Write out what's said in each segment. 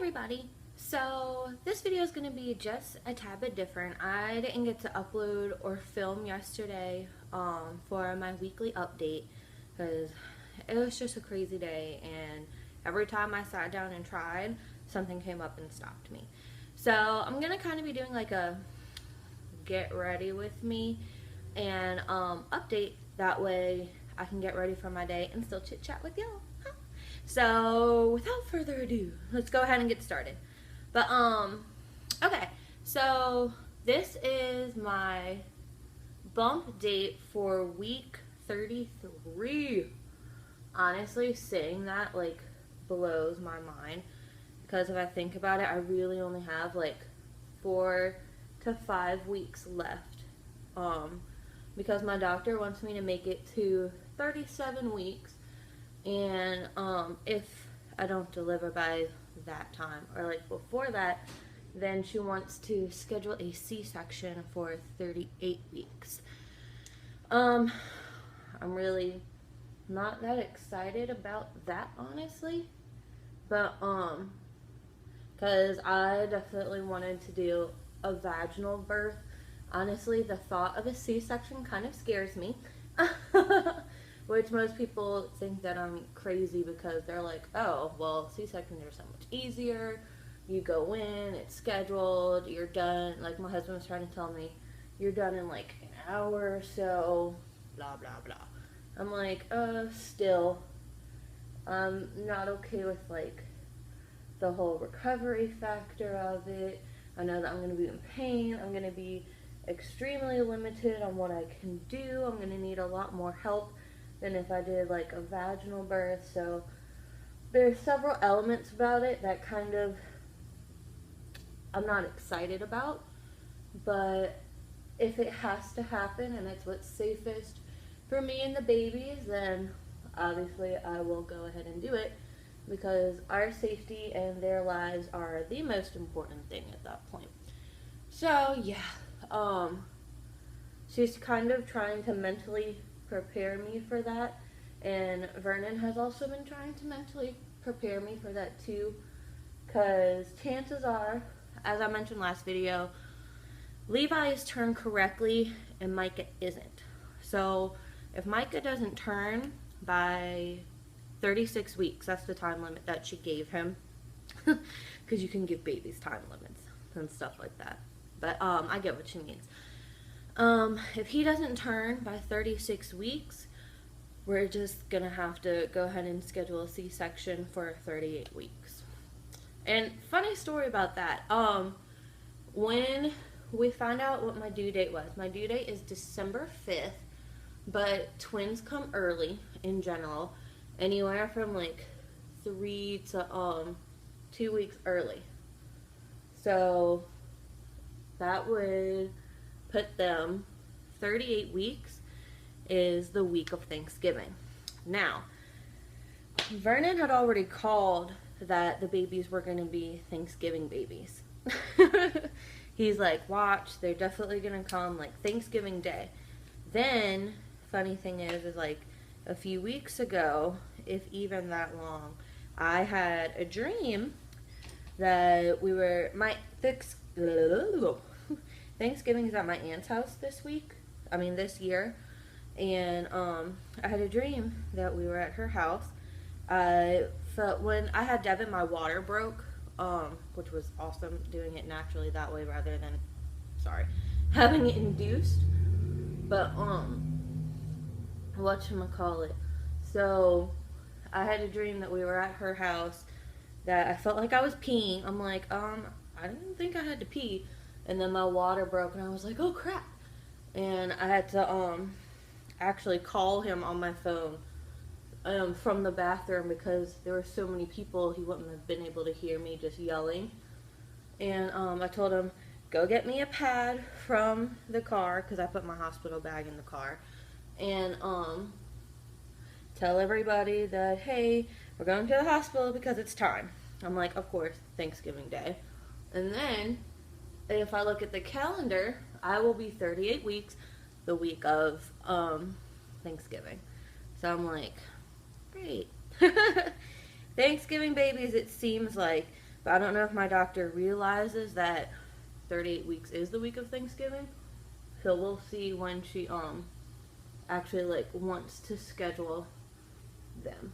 everybody. So this video is going to be just a tad bit different. I didn't get to upload or film yesterday for my weekly update because it was just a crazy day, and every time I sat down and tried, something came up and stopped me. So I'm going to kind of be doing like a get ready with me and update. That way I can get ready for my day and still chit chat with y'all. So without further ado, let's go ahead and get started. But okay, so this is my bump date for week 33. Honestly, saying that like blows my mind, because if I think about it, I really only have like 4 to 5 weeks left. Because my doctor wants me to make it to 37 weeks. And if I don't deliver by that time, or like before that, then she wants to schedule a C-section for 38 weeks. I'm really not that excited about that, honestly, but because I definitely wanted to do a vaginal birth. Honestly, the thought of a C-section kind of scares me. Which most people think that I'm crazy, because they're like, oh, well, C-sections are so much easier. You go in, it's scheduled, you're done. Like my husband was trying to tell me, you're done in like an hour or so, blah, blah, blah. I'm like, still, I'm not okay with like the whole recovery factor of it. I know that I'm going to be in pain. I'm going to be extremely limited on what I can do. I'm going to need a lot more help than if I did like a vaginal birth. So there's several elements about it that kind of I'm not excited about, but if it has to happen and it's what's safest for me and the babies, then obviously I will go ahead and do it, because our safety and their lives are the most important thing at that point. So yeah, she's kind of trying to mentally prepare me for that, and Vernon has also been trying to mentally prepare me for that too, because chances are, as I mentioned last video, Levi is turned correctly and Micah isn't. So if Micah doesn't turn by 36 weeks, that's the time limit that she gave him, because you can give babies time limits and stuff like that, but I get what she means. If he doesn't turn by 36 weeks, we're just gonna have to go ahead and schedule a C-section for 38 weeks. And funny story about that, when we found out what my due date was, my due date is December 5th, but twins come early in general, anywhere from like 3 to 2 weeks early. So that would put them 38 weeks is the week of Thanksgiving. Now, Vernon had already called that the babies were going to be Thanksgiving babies. He's like, watch, they're definitely going to come like Thanksgiving Day. Then, funny thing is like a few weeks ago, if even that long, I had a dream that we were, Thanksgiving is at my aunt's house this year, and I had a dream that we were at her house. I felt, when I had Devin, my water broke, which was awesome, doing it naturally that way rather than, having it induced. But whatchamacallit, so I had a dream that we were at her house, that I felt like I was peeing. I'm like, I didn't think I had to pee. And then my water broke, and I was like, oh crap. And I had to actually call him on my phone from the bathroom, because there were so many people, he wouldn't have been able to hear me just yelling. And I told him, go get me a pad from the car, because I put my hospital bag in the car, and tell everybody that, hey, we're going to the hospital because it's time. I'm like, of course, Thanksgiving Day. And then if I look at the calendar, I will be 38 weeks the week of Thanksgiving. So I'm like, great. Thanksgiving babies, it seems like But I don't know if my doctor realizes that 38 weeks is the week of Thanksgiving. So we'll see when she actually like wants to schedule them.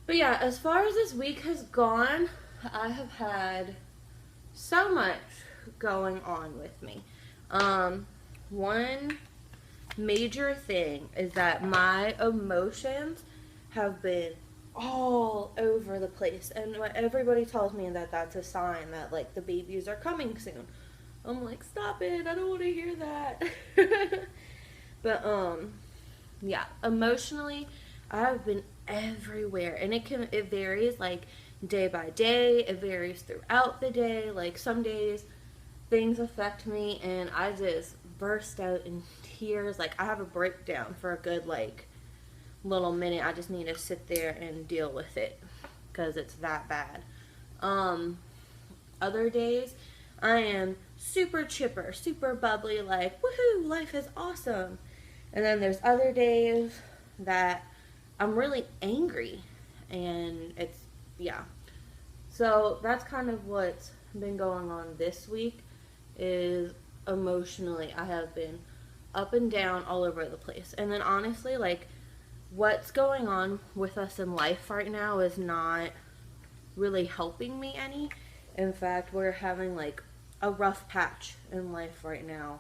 But yeah, as far as this week has gone, I have had so much going on with me. One major thing is that my emotions have been all over the place, and everybody tells me that that's a sign that like the babies are coming soon. I'm like, stop it, I don't want to hear that. But yeah, emotionally I have been everywhere, and it varies like day by day. It varies throughout the day. Like some days things affect me and I just burst out in tears. Like I have a breakdown for a good like little minute. I just need to sit there and deal with it because it's that bad. Other days I am super chipper, super bubbly, like woohoo, life is awesome. And then there's other days that I'm really angry, and it's, yeah. So that's kind of what's been going on this week. Is emotionally I have been up and down all over the place. And then honestly, like what's going on with us in life right now is not really helping me any. In fact, we're having like a rough patch in life right now,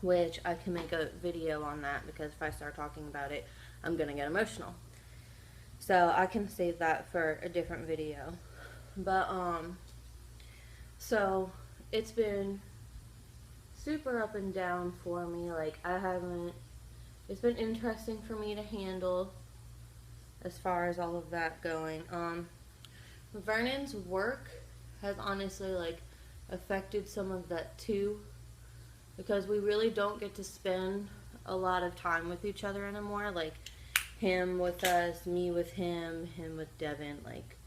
which I can make a video on that, because if I start talking about it I'm gonna get emotional, so I can save that for a different video. But so it's been super up and down for me. Like it's been interesting for me to handle as far as all of that going. Vernon's work has honestly like affected some of that too, because we really don't get to spend a lot of time with each other anymore. Like him with us, me with him, him with Devin, like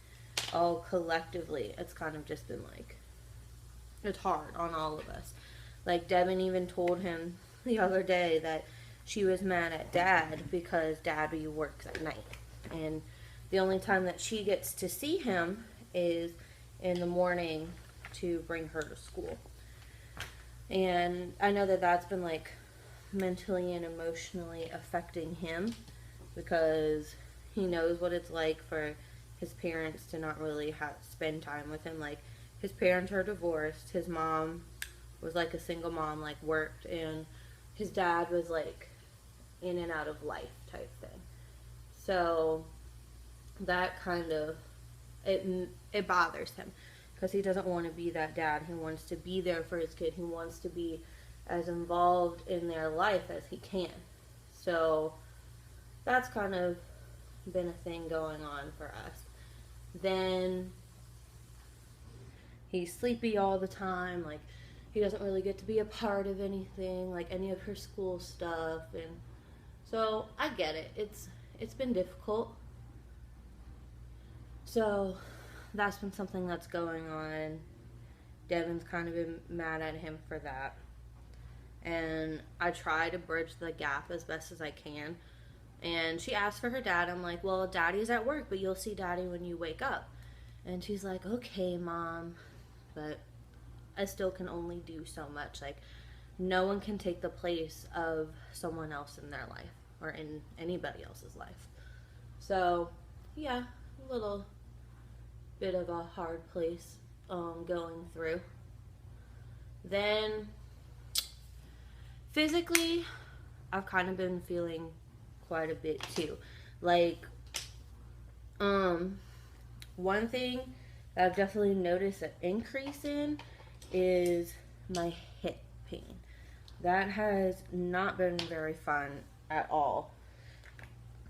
all collectively it's kind of just been like, it's hard on all of us. Like Devin even told him the other day that she was mad at Dad because Daddy works at night, and the only time that she gets to see him is in the morning to bring her to school. And I know that that's been like mentally and emotionally affecting him, because he knows what it's like for his parents to not really spend time with him. Like his parents are divorced, his mom was like a single mom, like worked, and his dad was like in and out of life type thing. So that kind of, it bothers him, because he doesn't want to be that dad. He wants to be there for his kid. He wants to be as involved in their life as he can. So that's kind of been a thing going on for us. Then he's sleepy all the time. Like he doesn't really get to be a part of anything, like any of her school stuff. And so I get it. It's been difficult. So that's been something that's going on. Devin's kind of been mad at him for that. And I try to bridge the gap as best as I can. And she asked for her dad. I'm like, well, Daddy's at work, but you'll see Daddy when you wake up. And she's like, okay, Mom. But I still can only do so much. Like, no one can take the place of someone else in their life, or in anybody else's life. So, yeah, a little bit of a hard place going through. Then physically I've kind of been feeling quite a bit too. Like one thing that I've definitely noticed an increase in is my hip pain. That has not been very fun at all.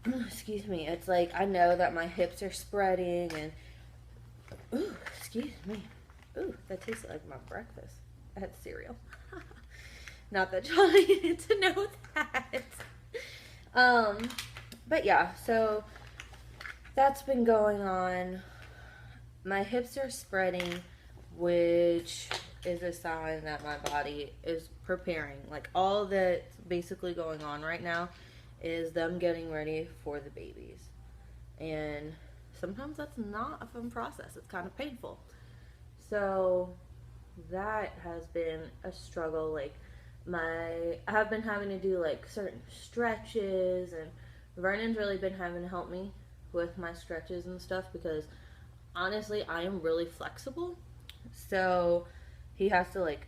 Excuse me. It's like I know that my hips are spreading, and ooh, excuse me. Ooh, that tasted like my breakfast. I had cereal. Not that y'all needed to know that. But yeah, so that's been going on. My hips are spreading, which is a sign that my body is preparing. Like all that's basically going on right now is them getting ready for the babies. And sometimes that's not a fun process. It's kind of painful. So that has been a struggle. Like I have been having to do like certain stretches, and Vernon's really been having to help me with my stretches and stuff because honestly I am really flexible. So he has to like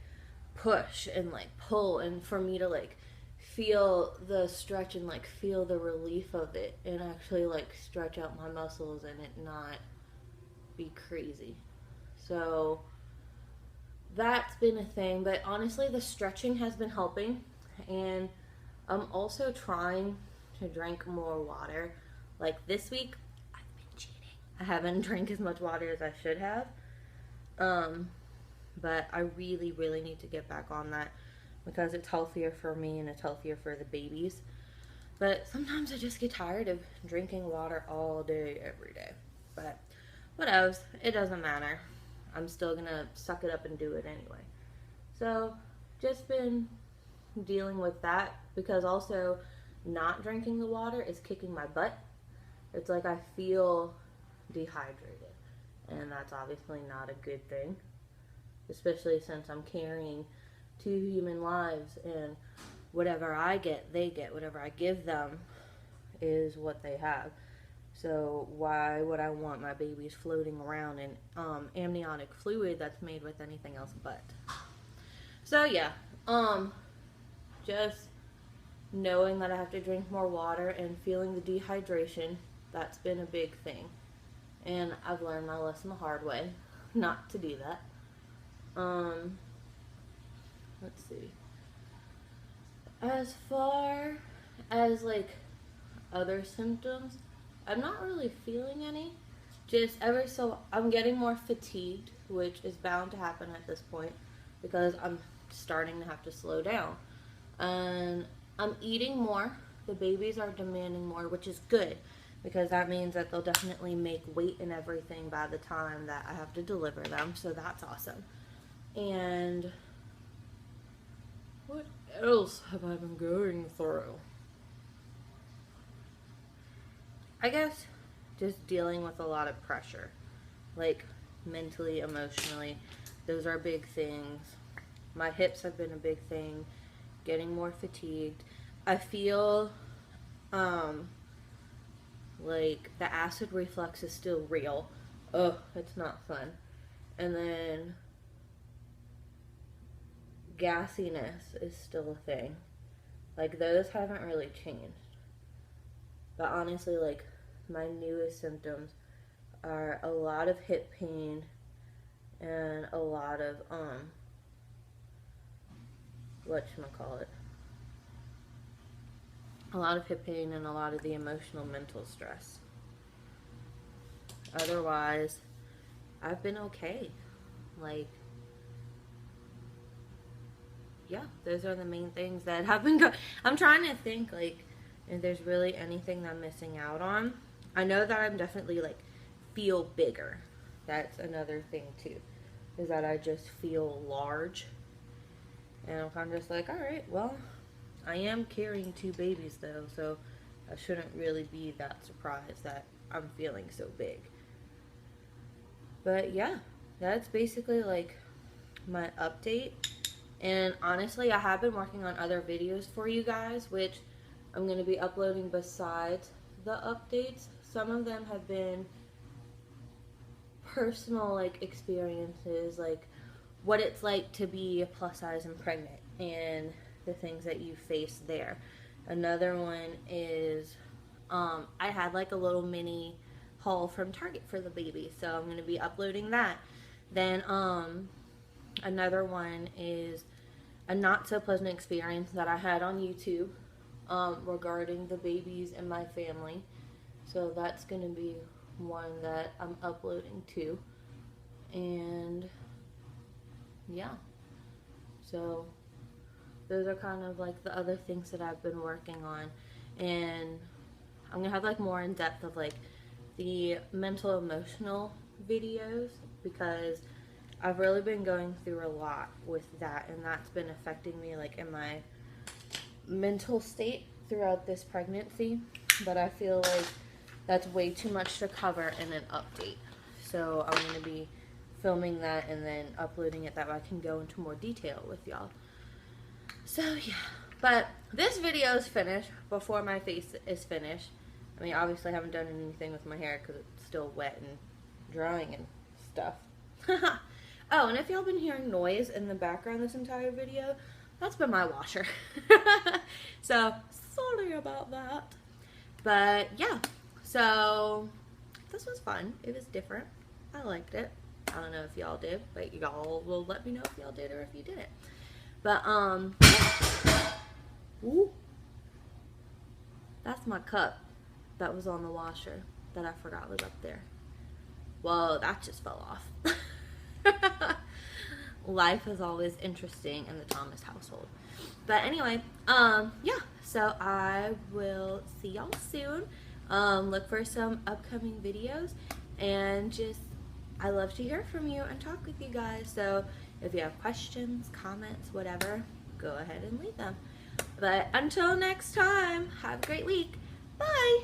push and like pull, and for me to like feel the stretch and like feel the relief of it and actually like stretch out my muscles and it not be crazy. So that's been a thing, but honestly the stretching has been helping, and I'm also trying to drink more water. Like this week I've been cheating. I haven't drank as much water as I should have, but I really need to get back on that because it's healthier for me and it's healthier for the babies. But sometimes I just get tired of drinking water all day every day, but what else, it doesn't matter. I'm still gonna suck it up and do it anyway. So just been dealing with that, because also not drinking the water is kicking my butt. It's like I feel dehydrated, and that's obviously not a good thing, especially since I'm carrying 2 human lives, and whatever I get, they get. Whatever I give them is what they have. So why would I want my babies floating around in amniotic fluid that's made with anything else but? So yeah, just knowing that I have to drink more water and feeling the dehydration, that's been a big thing. And I've learned my lesson the hard way, not to do that. Let's see. As far as like other symptoms, I'm not really feeling any. Just I'm getting more fatigued, which is bound to happen at this point because I'm starting to have to slow down. And I'm eating more. The babies are demanding more, which is good because that means that they'll definitely make weight and everything by the time that I have to deliver them. So that's awesome. And what else have I been going through? I guess just dealing with a lot of pressure, like mentally, emotionally. Those are big things. My hips have been a big thing. Getting more fatigued. I feel like the acid reflux is still real. Ugh, it's not fun. And then gassiness is still a thing. Like those haven't really changed. But honestly, like my newest symptoms are a lot of hip pain and a lot of whatchamacallit. A lot of hip pain and a lot of the emotional mental stress. Otherwise, I've been okay. Like, yeah, those are the main things that have been I'm trying to think, like, if there's really anything that I'm missing out on. I know that I'm definitely, like, feel bigger. That's another thing, too, is that I just feel large. And I'm kind of just like, alright, well, I am carrying 2 babies, though, so I shouldn't really be that surprised that I'm feeling so big. But, yeah, that's basically, like, my update. And honestly, I have been working on other videos for you guys, which I'm going to be uploading besides the updates. Some of them have been personal, like, experiences, like what it's like to be plus size and pregnant and the things that you face there. Another one is I had like a little mini haul from Target for the baby, so I'm going to be uploading that. Then another one is a not so pleasant experience that I had on YouTube regarding the babies and my family. So that's going to be one that I'm uploading too. And yeah, so those are kind of like the other things that I've been working on. And I'm going to have like more in depth of like the mental emotional videos, because I've really been going through a lot with that, and that's been affecting me like in my mental state throughout this pregnancy. But I feel like that's way too much to cover in an update. So I'm going to be filming that and then uploading it that way I can go into more detail with y'all. So yeah, but this video is finished before my face is finished. I mean, obviously I haven't done anything with my hair because it's still wet and drying and stuff. Oh, and if y'all been hearing noise in the background this entire video, that's been my washer. So, sorry about that. But yeah, so this was fun. It was different. I liked it. I don't know if y'all did, but y'all will let me know if y'all did or if you didn't. But, ooh, that's my cup that was on the washer that I forgot was up there. Well, that just fell off. Life is always interesting in the Thomas household. But anyway, yeah, so I will see y'all soon. Look for some upcoming videos, and just, I love to hear from you and talk with you guys. So if you have questions, comments, whatever, go ahead and leave them. But until next time, have a great week. Bye!